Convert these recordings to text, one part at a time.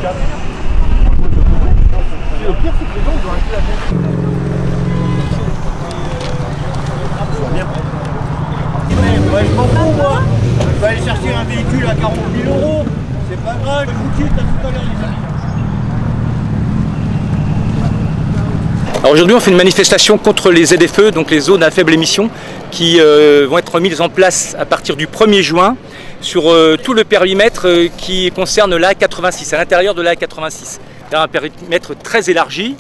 Le pire, c'est que les gens ils ont arrêté la tête. Ouais, je m'en fous, moi. Je vais aller chercher un véhicule à 40 000 €. C'est pas grave, je vous quitte à tout à l'heure, les amis. Alors aujourd'hui on fait une manifestation contre les ZFE, donc les zones à faible émission, qui vont être mises en place à partir du 1er juin sur tout le périmètre qui concerne l'A86, à l'intérieur de l'A86. C'est un périmètre très élargi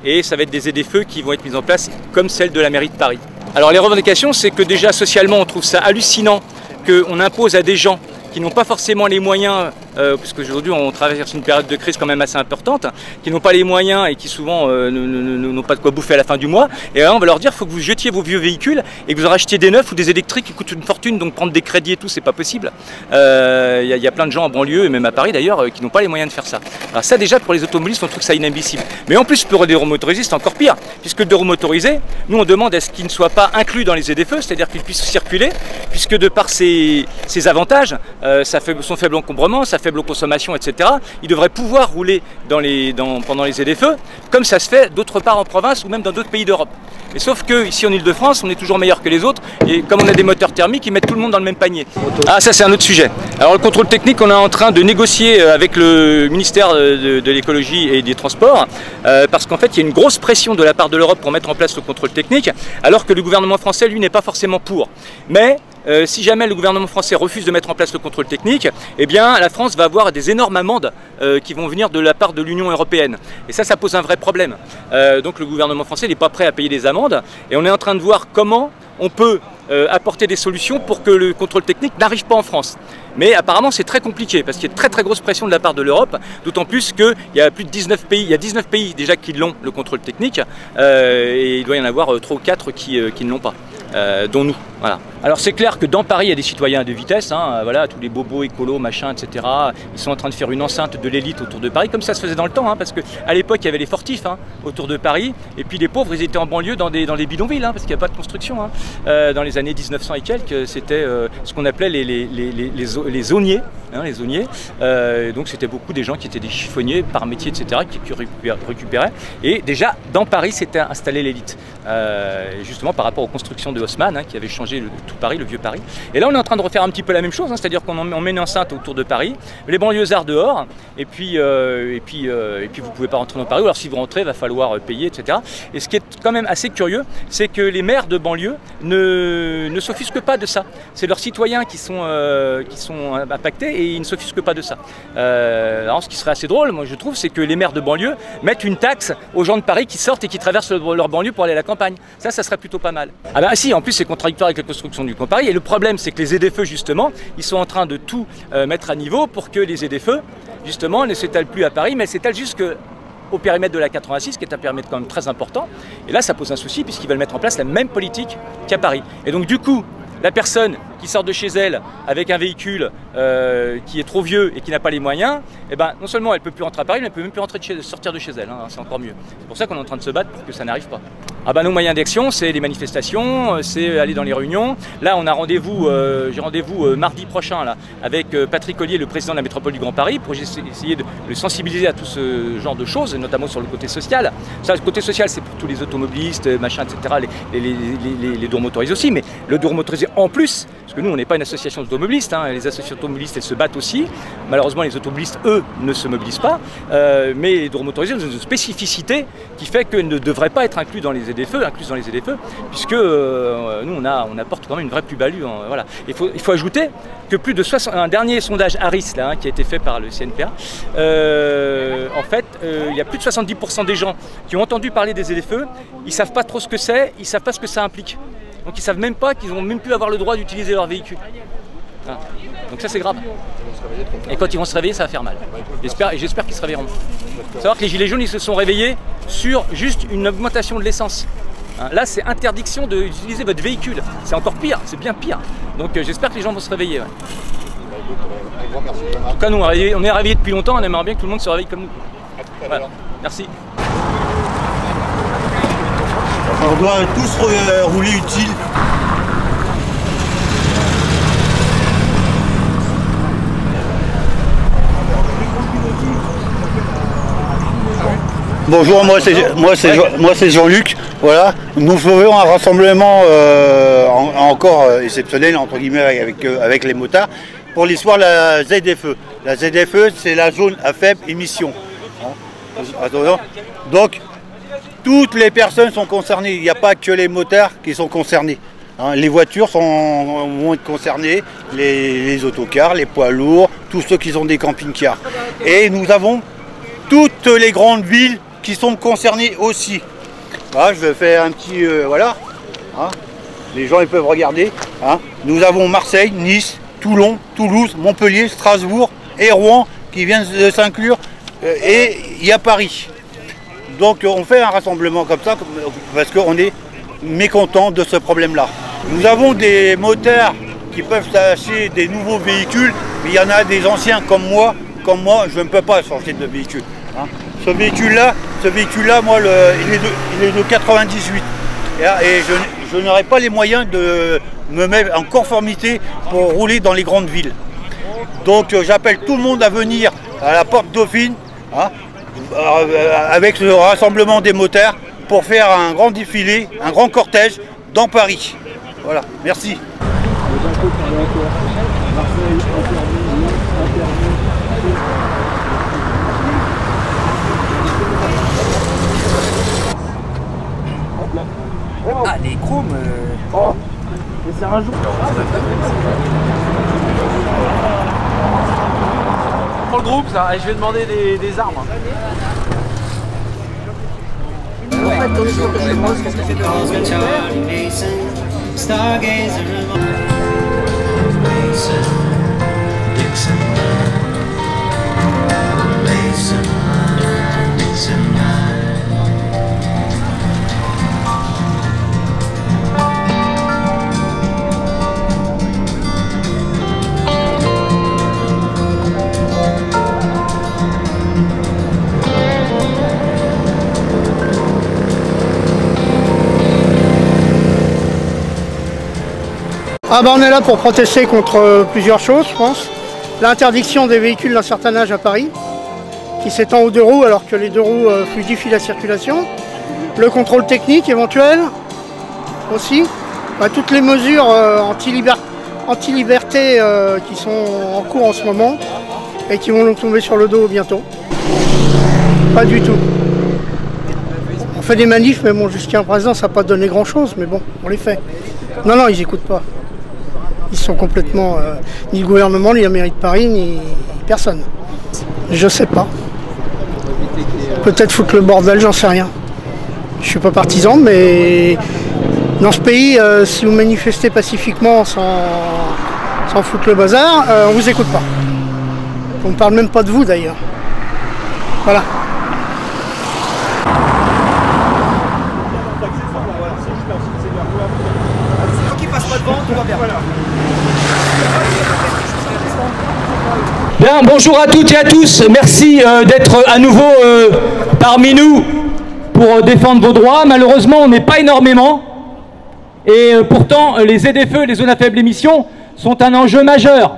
et ça va être des ZFE qui vont être mises en place comme celle de la mairie de Paris. Alors les revendications, c'est que déjà socialement on trouve ça hallucinant qu'on impose à des gens qui n'ont pas forcément les moyens, puisque aujourd'hui on traverse une période de crise quand même assez importante, qui n'ont pas les moyens et qui souvent n'ont pas de quoi bouffer à la fin du mois, et là on va leur dire qu'il faut que vous jetiez vos vieux véhicules et que vous en rachetiez des neufs ou des électriques qui coûtent une fortune, donc prendre des crédits et tout c'est pas possible. Il y a plein de gens en banlieue et même à Paris d'ailleurs qui n'ont pas les moyens de faire ça. Alors ça déjà pour les automobilistes on trouve ça inadmissible. Mais en plus pour les deux roues motorisés c'est encore pire, puisque le deux roues motorisé, nous on demande à ce qu'il ne soit pas inclus dans les ZFE, c'est-à-dire qu'il puisse circuler, puisque de par ses avantages, son faible encombrement, sa faible consommation, etc. Il devrait pouvoir rouler pendant les ZFE, comme ça se fait d'autre part en province ou même dans d'autres pays d'Europe. Mais sauf que ici en Ile-de-France, on est toujours meilleur que les autres, et comme on a des moteurs thermiques, ils mettent tout le monde dans le même panier. Ah ça c'est un autre sujet. Alors le contrôle technique, on est en train de négocier avec le ministère de l'écologie et des transports, parce qu'en fait il y a une grosse pression de la part de l'Europe pour mettre en place le contrôle technique, alors que le gouvernement français lui n'est pas forcément pour. Mais si jamais le gouvernement français refuse de mettre en place le contrôle technique, eh bien la France va avoir des énormes amendes qui vont venir de la part de l'Union européenne. Et ça pose un vrai problème. Donc le gouvernement français n'est pas prêt à payer des amendes. Et on est en train de voir comment on peut apporter des solutions pour que le contrôle technique n'arrive pas en France. Mais apparemment c'est très compliqué parce qu'il y a très grosse pression de la part de l'Europe, d'autant plus qu'il y a plus de 19 pays, il y a 19 pays déjà qui l'ont, le contrôle technique, et il doit y en avoir 3 ou 4 qui ne l'ont pas. Dont nous. Voilà. Alors c'est clair que dans Paris il y a des citoyens de vitesse, hein, voilà, tous les bobos écolos, machin, etc. Ils sont en train de faire une enceinte de l'élite autour de Paris, comme ça se faisait dans le temps, hein, parce qu'à l'époque il y avait les fortifs hein, autour de Paris, et puis les pauvres ils étaient en banlieue dans des bidonvilles, hein, parce qu'il n'y a pas de construction. Hein. Dans les années 1900 et quelques, c'était ce qu'on appelait les zoniers. Hein, les zoniers. Donc c'était beaucoup des gens qui étaient des chiffonniers par métier, etc., qui récupéraient. Et déjà dans Paris s'était installée l'élite, justement par rapport aux constructions de Haussmann, hein, qui avait changé tout Paris, le vieux Paris. Et là on est en train de refaire un petit peu la même chose, hein, c'est-à-dire qu'on met une enceinte autour de Paris, les banlieusards dehors, et puis vous pouvez pas rentrer dans Paris, ou alors si vous rentrez il va falloir payer, etc. Et ce qui est quand même assez curieux, c'est que les maires de banlieue ne s'offusquent pas de ça. C'est leurs citoyens qui sont impactés et ils ne s'offusquent pas de ça. Alors ce qui serait assez drôle, moi je trouve, c'est que les maires de banlieue mettent une taxe aux gens de Paris qui sortent et qui traversent leur banlieue pour aller à la campagne. Ça serait plutôt pas mal. Ah bah si, en plus c'est contradictoire avec la construction du Grand Paris, et le problème c'est que les ZFE justement, ils sont en train de tout mettre à niveau pour que les ZFE justement ne s'étalent plus à Paris, mais s'étalent jusqu'au périmètre de la 86, qui est un périmètre quand même très important. Et là ça pose un souci puisqu'ils veulent mettre en place la même politique qu'à Paris. Et donc du coup, la personne qui sort de chez elle avec un véhicule qui est trop vieux et qui n'a pas les moyens, eh ben, non seulement elle ne peut plus rentrer à Paris, mais elle ne peut même plus sortir de chez elle, hein, c'est encore mieux. C'est pour ça qu'on est en train de se battre pour que ça n'arrive pas. Ah ben, nos moyens d'action, c'est les manifestations, c'est aller dans les réunions. Là, on a rendez-vous, j'ai rendez-vous mardi prochain là, avec Patrick Ollier, le président de la métropole du Grand Paris, pour essayer de le sensibiliser à tout ce genre de choses, notamment sur le côté social. Ça, le côté social, c'est pour tous les automobilistes, machin, etc., les deux motorisés aussi, mais le deux motorisé en plus, parce que nous, on n'est pas une association d'automobilistes, hein, les associations d'automobilistes, elles se battent aussi. Malheureusement, les automobilistes, eux, ne se mobilisent pas, mais les deux motorisés ont une spécificité qui fait qu'ils ne devraient pas être inclus dans les ZFE, puisque nous, on apporte quand même une vraie plus-value. Hein, voilà. Il faut ajouter que plus de 60, un dernier sondage Harris, là, hein, qui a été fait par le CNPA, en fait, il y a plus de 70% des gens qui ont entendu parler des ZFE, ils ne savent pas trop ce que c'est, ils ne savent pas ce que ça implique. Donc ils ne savent même pas qu'ils vont même plus avoir le droit d'utiliser leur véhicule. Voilà. Donc ça c'est grave. Et quand ils vont se réveiller, ça va faire mal. J'espère qu'ils se réveilleront. Il faut savoir que les Gilets jaunes, ils se sont réveillés sur juste une augmentation de l'essence. Là, c'est interdiction d'utiliser votre véhicule. C'est encore pire, c'est bien pire. Donc j'espère que les gens vont se réveiller. Ouais. En tout cas, nous, on est réveillés depuis longtemps, on aimerait bien que tout le monde se réveille comme nous. Voilà. Merci. On doit tous rouler utile. Bonjour, moi c'est Jean-Luc. Voilà, nous faisons un rassemblement encore exceptionnel entre guillemets avec les motards pour l'histoire de la ZFE. La ZFE, c'est la zone à faible émission. Donc toutes les personnes sont concernées. Il n'y a pas que les motards qui sont concernés. Les voitures vont être concernées, les autocars, les poids lourds, tous ceux qui ont des camping-cars. Et nous avons toutes les grandes villes qui sont concernées aussi. Voilà, je vais faire un petit... voilà. Les gens ils peuvent regarder. Nous avons Marseille, Nice, Toulon, Toulouse, Montpellier, Strasbourg et Rouen qui viennent de s'inclure. Et il y a Paris. Donc on fait un rassemblement comme ça parce qu'on est mécontent de ce problème-là. Nous avons des motards qui peuvent s'acheter des nouveaux véhicules, mais il y en a des anciens comme moi, je ne peux pas changer de véhicule. Ce véhicule-là, moi, il est de 98. Et je n'aurai pas les moyens de me mettre en conformité pour rouler dans les grandes villes. Donc j'appelle tout le monde à venir à la Porte Dauphine, avec le rassemblement des motards, pour faire un grand défilé, un grand cortège dans Paris. Voilà, merci. Ah, les chromes c'est un jour. Pour le groupe, ça, et je vais demander des armes. On est là pour protester contre plusieurs choses, je pense. L'interdiction des véhicules d'un certain âge à Paris, qui s'étend aux deux roues alors que les deux roues fluidifient la circulation. Le contrôle technique éventuel aussi. Toutes les mesures anti-liberté qui sont en cours en ce moment et qui vont nous tomber sur le dos bientôt. Pas du tout. On fait des manifs, mais bon, jusqu'à présent, ça n'a pas donné grand-chose, mais bon, on les fait. Non, ils n'écoutent pas. Ils sont complètement... ni le gouvernement, ni la mairie de Paris, ni personne. Je sais pas. Peut-être foutre le bordel, j'en sais rien. Je suis pas partisan, mais dans ce pays, si vous manifestez pacifiquement sans foutre le bazar, on vous écoute pas. On ne parle même pas de vous d'ailleurs. Voilà. Bien, bonjour à toutes et à tous. Merci d'être à nouveau parmi nous pour défendre vos droits. Malheureusement, on n'est pas énormément. Et pourtant, les ZFE, les zones à faible émission, sont un enjeu majeur.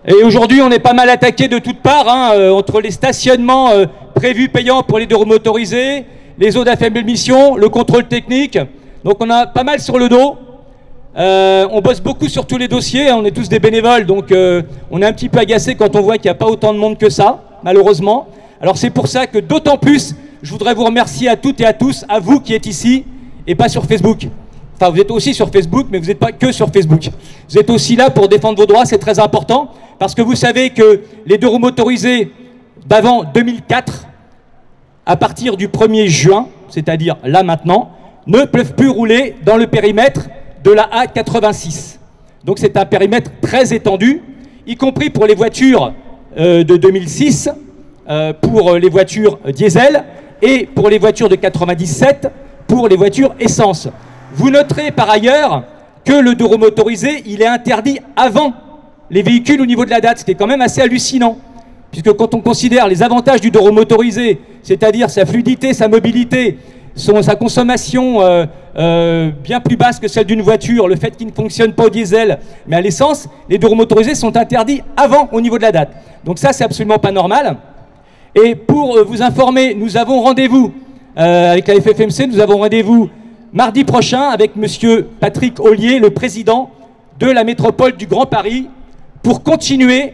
Et aujourd'hui, on est pas mal attaqué de toutes parts, entre les stationnements prévus payants pour les deux roues motorisées, les zones à faible émission, le contrôle technique. Donc on a pas mal sur le dos. On bosse beaucoup sur tous les dossiers, on est tous des bénévoles, donc on est un petit peu agacé quand on voit qu'il n'y a pas autant de monde que ça, malheureusement. Alors c'est pour ça que d'autant plus, je voudrais vous remercier à toutes et à tous, à vous qui êtes ici, et pas sur Facebook. Enfin, vous êtes aussi sur Facebook, mais vous n'êtes pas que sur Facebook. Vous êtes aussi là pour défendre vos droits, c'est très important, parce que vous savez que les deux roues motorisées d'avant 2004, à partir du 1er juin, c'est-à-dire là maintenant, ne peuvent plus rouler dans le périmètre de la A86. Donc c'est un périmètre très étendu, y compris pour les voitures de 2006, pour les voitures diesel, et pour les voitures de 97, pour les voitures essence. Vous noterez par ailleurs que le deux roues motorisé, il est interdit avant les véhicules au niveau de la date, ce qui est quand même assez hallucinant. Puisque quand on considère les avantages du deux roues motorisé, c'est-à-dire sa fluidité, sa mobilité, sa consommation bien plus basse que celle d'une voiture, le fait qu'il ne fonctionne pas au diesel mais à l'essence, les deux roues motorisés sont interdits avant au niveau de la date. Donc ça, c'est absolument pas normal. Et pour vous informer, nous avons rendez-vous avec la FFMC, nous avons rendez-vous mardi prochain avec monsieur Patrick Ollier, le président de la métropole du Grand Paris, pour continuer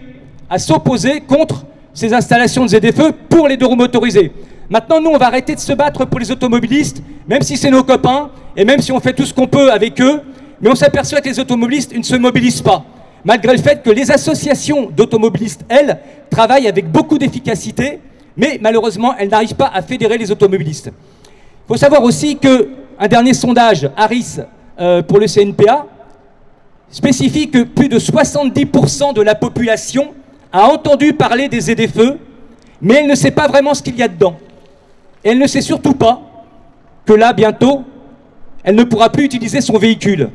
à s'opposer contre ces installations de ZFE pour les deux roues motorisées. Maintenant, nous, on va arrêter de se battre pour les automobilistes, même si c'est nos copains, et même si on fait tout ce qu'on peut avec eux, mais on s'aperçoit que les automobilistes ne se mobilisent pas, malgré le fait que les associations d'automobilistes, elles, travaillent avec beaucoup d'efficacité, mais malheureusement, elles n'arrivent pas à fédérer les automobilistes. Il faut savoir aussi qu'un dernier sondage, Harris, pour le CNPA, spécifie que plus de 70% de la population a entendu parler des ZFE, mais elle ne sait pas vraiment ce qu'il y a dedans. Et elle ne sait surtout pas que là, bientôt, elle ne pourra plus utiliser son véhicule.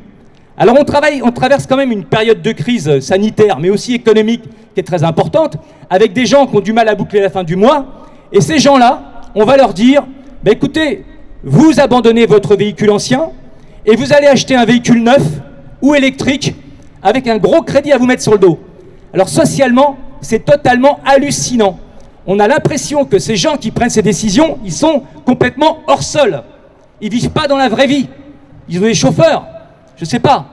Alors on traverse quand même une période de crise sanitaire, mais aussi économique, qui est très importante, avec des gens qui ont du mal à boucler la fin du mois, et ces gens-là, on va leur dire, bah, écoutez, vous abandonnez votre véhicule ancien, et vous allez acheter un véhicule neuf, ou électrique, avec un gros crédit à vous mettre sur le dos. Alors socialement, c'est totalement hallucinant. On a l'impression que ces gens qui prennent ces décisions, ils sont complètement hors sol. Ils vivent pas dans la vraie vie. Ils ont des chauffeurs, je sais pas.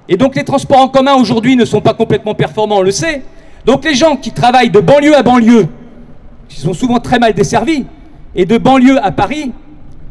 Et donc les transports en commun aujourd'hui ne sont pas complètement performants, on le sait. Donc les gens qui travaillent de banlieue à banlieue, qui sont souvent très mal desservis, et de banlieue à Paris,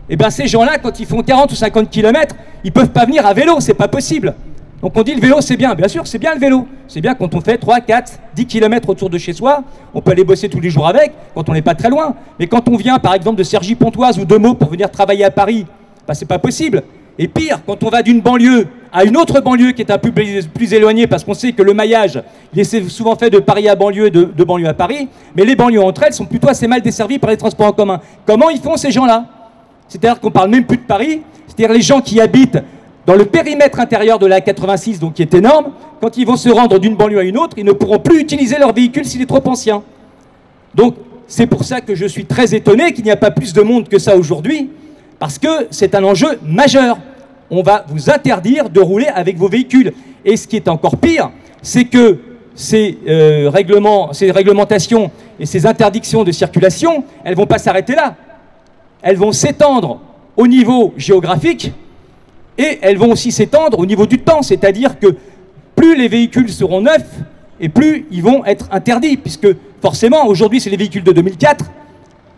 eh bien ces gens-là, quand ils font 40 ou 50 km, ils peuvent pas venir à vélo, c'est pas possible. Donc on dit le vélo c'est bien sûr c'est bien le vélo, c'est bien quand on fait 3, 4, 10 km autour de chez soi, on peut aller bosser tous les jours avec, quand on n'est pas très loin, mais quand on vient par exemple de Cergy-Pontoise ou de Meaux pour venir travailler à Paris, bah, c'est pas possible. Et pire, quand on va d'une banlieue à une autre banlieue qui est un peu plus éloignée, parce qu'on sait que le maillage, il est souvent fait de Paris à banlieue, de banlieue à Paris, mais les banlieues entre elles sont plutôt assez mal desservies par les transports en commun. Comment ils font ces gens-là? C'est-à-dire qu'on parle même plus de Paris, c'est-à-dire les gens qui habitent dans le périmètre intérieur de la 86, donc qui est énorme, quand ils vont se rendre d'une banlieue à une autre, ils ne pourront plus utiliser leur véhicule s'il est trop ancien. Donc c'est pour ça que je suis très étonné qu'il n'y a pas plus de monde que ça aujourd'hui, parce que c'est un enjeu majeur. On va vous interdire de rouler avec vos véhicules. Et ce qui est encore pire, c'est que ces réglementations et ces interdictions de circulation, elles ne vont pas s'arrêter là. Elles vont s'étendre au niveau géographique, et elles vont aussi s'étendre au niveau du temps, c'est-à-dire que plus les véhicules seront neufs, et plus ils vont être interdits, puisque forcément, aujourd'hui, c'est les véhicules de 2004,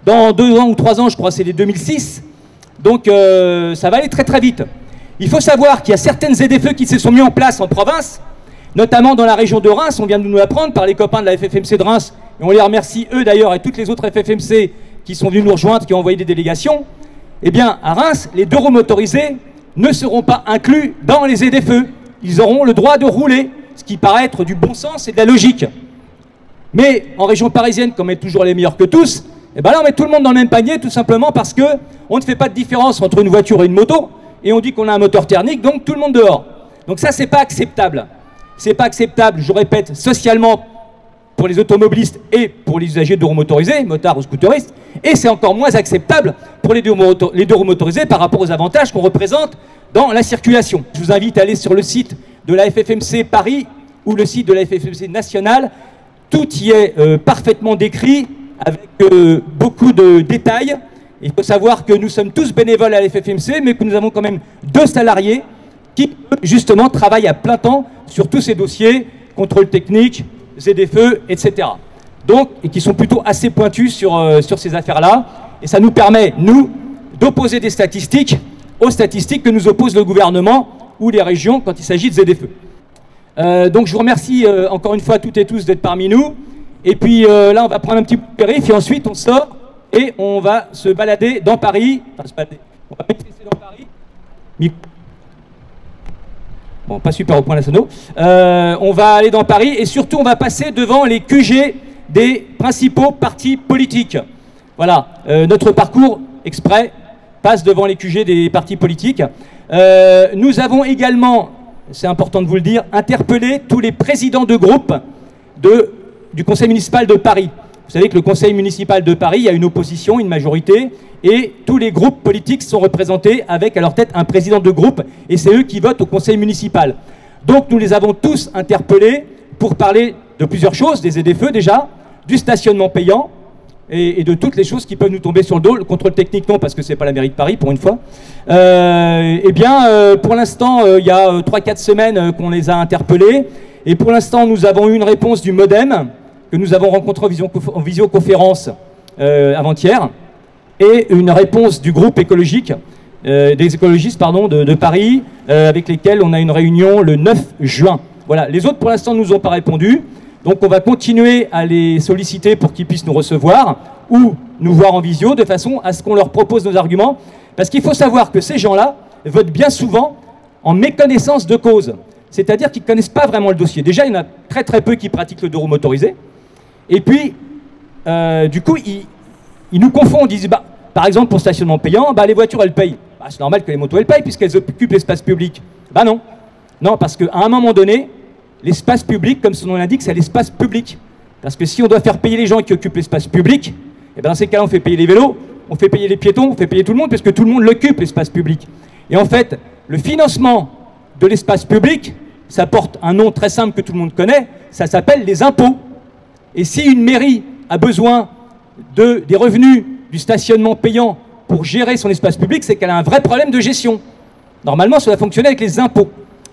dans 2 ans ou 3 ans, je crois, c'est les 2006, donc ça va aller très très vite. Il faut savoir qu'il y a certaines ZFE qui se sont mis en place en province, notamment dans la région de Reims, on vient de nous l'apprendre par les copains de la FFMC de Reims, et on les remercie eux d'ailleurs, et toutes les autres FFMC qui sont venus nous rejoindre, qui ont envoyé des délégations. Eh bien, à Reims, les 2 roues motorisés ne seront pas inclus dans les ZFE. Ils auront le droit de rouler, ce qui paraît être du bon sens et de la logique. Mais en région parisienne, comme on est toujours les meilleurs que tous, eh ben là on met tout le monde dans le même panier, tout simplement parce qu'on ne fait pas de différence entre une voiture et une moto, et on dit qu'on a un moteur thermique, donc tout le monde dehors. Donc ça, c'est pas acceptable. C'est pas acceptable, je répète, socialement, pour les automobilistes et pour les usagers de roues motorisées, motards ou scooteristes, et c'est encore moins acceptable pour les deux roues motorisées par rapport aux avantages qu'on représente dans la circulation. Je vous invite à aller sur le site de la FFMC Paris ou le site de la FFMC nationale. Tout y est parfaitement décrit avec beaucoup de détails. Il faut savoir que nous sommes tous bénévoles à la FFMC, mais que nous avons quand même 2 salariés qui, justement, travaillent à plein temps sur tous ces dossiers, contrôle technique, ZFE, etc. Donc, et qui sont plutôt assez pointus sur ces affaires-là. Et ça nous permet, nous, d'opposer des statistiques aux statistiques que nous oppose le gouvernement ou les régions quand il s'agit de ZFE. Donc je vous remercie encore une fois toutes et tous d'être parmi nous. Et puis là, on va prendre un petit périph' et ensuite on sort et on va se balader dans Paris. Enfin, on va manifester dans Paris. Bon, pas super au point la sono. On va aller dans Paris et surtout on va passer devant les QG des principaux partis politiques. Voilà, notre parcours exprès passe devant les QG des partis politiques. Nous avons également, c'est important de vous le dire, interpellé tous les présidents de groupe du conseil municipal de Paris. Vous savez que le conseil municipal de Paris, il y a une opposition, une majorité, et tous les groupes politiques sont représentés avec à leur tête un président de groupe, et c'est eux qui votent au conseil municipal. Donc nous les avons tous interpellés pour parler de plusieurs choses, des ZFE déjà, du stationnement payant, et de toutes les choses qui peuvent nous tomber sur le dos. Le contrôle technique, non, parce que c'est pas la mairie de Paris, pour une fois. Eh bien, pour l'instant, il y a 3-4 semaines qu'on les a interpellés, et pour l'instant, nous avons eu une réponse du MODEM, que nous avons rencontré en visioconférence avant-hier, et une réponse du groupe écologique, des écologistes pardon, de Paris, avec lesquels on a une réunion le 9 juin. Voilà, les autres pour l'instant ne nous ont pas répondu, donc on va continuer à les solliciter pour qu'ils puissent nous recevoir ou nous voir en visio, de façon à ce qu'on leur propose nos arguments, parce qu'il faut savoir que ces gens-là votent bien souvent en méconnaissance de cause, c'est-à-dire qu'ils ne connaissent pas vraiment le dossier. Déjà, il y en a très très peu qui pratiquent le deux roues motorisé, et puis, du coup, ils nous confondent, ils disent, bah, par exemple, pour stationnement payant, bah, les voitures, elles payent. Bah, c'est normal que les motos, elles payent, puisqu'elles occupent l'espace public. Bah non. Non, parce qu'à un moment donné, l'espace public, comme son nom l'indique, c'est l'espace public. Parce que si on doit faire payer les gens qui occupent l'espace public, et bien dans ces cas-là, on fait payer les vélos, on fait payer les piétons, on fait payer tout le monde, parce que tout le monde l'occupe, l'espace public. Et en fait, le financement de l'espace public, ça porte un nom très simple que tout le monde connaît, ça s'appelle les impôts. Et si une mairie a besoin des revenus du stationnement payant pour gérer son espace public, c'est qu'elle a un vrai problème de gestion. Normalement, ça va fonctionner avec les impôts.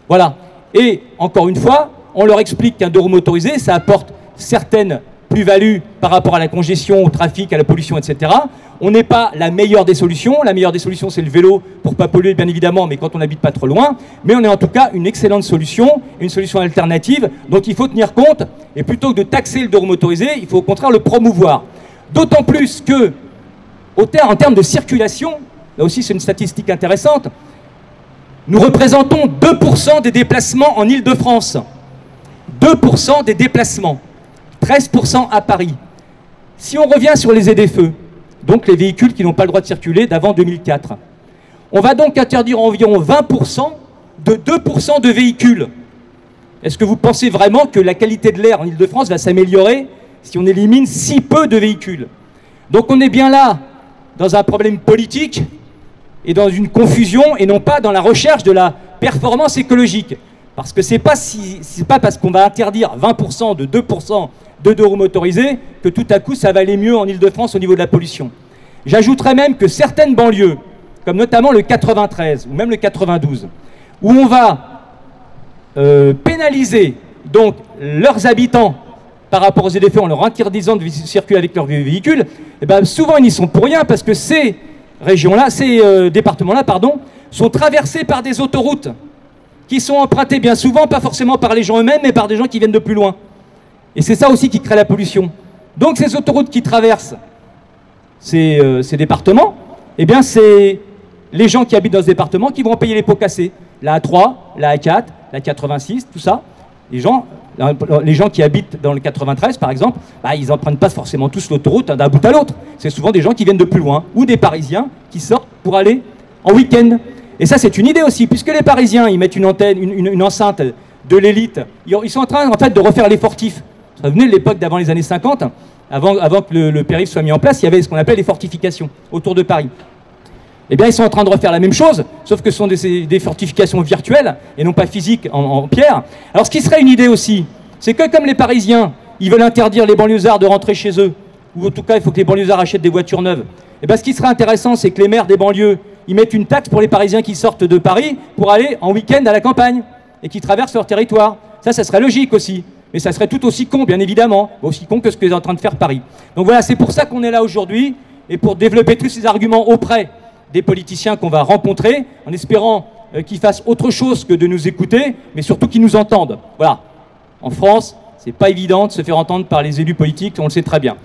Voilà. Et encore une fois, on leur explique qu'un deux roues motorisé, ça apporte certaines plus-values par rapport à la congestion, au trafic, à la pollution, etc. On n'est pas la meilleure des solutions. La meilleure des solutions, c'est le vélo pour ne pas polluer, bien évidemment, mais quand on n'habite pas trop loin. Mais on est en tout cas une excellente solution, une solution alternative. Donc il faut tenir compte. Et plutôt que de taxer le deux roues motorisé, il faut au contraire le promouvoir. D'autant plus que, en termes de circulation, là aussi c'est une statistique intéressante, nous représentons 2% des déplacements en Île-de-France. 2% des déplacements. 13% à Paris. Si on revient sur les ZFE, donc les véhicules qui n'ont pas le droit de circuler d'avant 2004, on va donc interdire environ 20% de 2% de véhicules. Est-ce que vous pensez vraiment que la qualité de l'air en Île-de-France va s'améliorer si on élimine si peu de véhicules? Donc on est bien là dans un problème politique et dans une confusion, et non pas dans la recherche de la performance écologique. Parce que c'est pas parce qu'on va interdire 20% de 2% de deux roues motorisés que tout à coup ça va aller mieux en Île-de-France au niveau de la pollution. J'ajouterais même que certaines banlieues, comme notamment le 93 ou même le 92, où on va pénaliser donc leurs habitants par rapport aux ZFE en leur interdisant de circuler avec leurs véhicules, et bien souvent ils n'y sont pour rien, parce que ces régions-là, ces départements-là, pardon, sont traversés par des autoroutes qui sont empruntées bien souvent, pas forcément par les gens eux-mêmes, mais par des gens qui viennent de plus loin. Et c'est ça aussi qui crée la pollution. Donc ces autoroutes qui traversent ces départements, eh bien c'est les gens qui habitent dans ce département qui vont payer les pots cassés. La A3, la A4, la 86, tout ça. Les gens qui habitent dans le 93, par exemple, bah, ils n'empruntent pas forcément tous l'autoroute d'un bout à l'autre. C'est souvent des gens qui viennent de plus loin, ou des Parisiens qui sortent pour aller en week-end. Et ça, c'est une idée aussi, puisque les Parisiens, ils mettent une antenne, une enceinte de l'élite. Ils sont en train, en fait, de refaire les fortifs. Vous vous souvenez de l'époque d'avant les années 50, avant que le périph' soit mis en place, il y avait ce qu'on appelle les fortifications autour de Paris. Eh bien, ils sont en train de refaire la même chose, sauf que ce sont des fortifications virtuelles et non pas physiques en pierre. Alors, ce qui serait une idée aussi, c'est que comme les Parisiens, ils veulent interdire les banlieusards de rentrer chez eux, ou en tout cas, il faut que les banlieusards achètent des voitures neuves. Eh bien, ce qui serait intéressant, c'est que les maires des banlieues, ils mettent une taxe pour les Parisiens qui sortent de Paris pour aller en week-end à la campagne et qui traversent leur territoire. Ça serait logique aussi. Mais ça serait tout aussi con, bien évidemment, aussi con que ce que est en train de faire Paris. Donc voilà, c'est pour ça qu'on est là aujourd'hui, et pour développer tous ces arguments auprès des politiciens qu'on va rencontrer, en espérant qu'ils fassent autre chose que de nous écouter, mais surtout qu'ils nous entendent. Voilà. En France, c'est pas évident de se faire entendre par les élus politiques, on le sait très bien.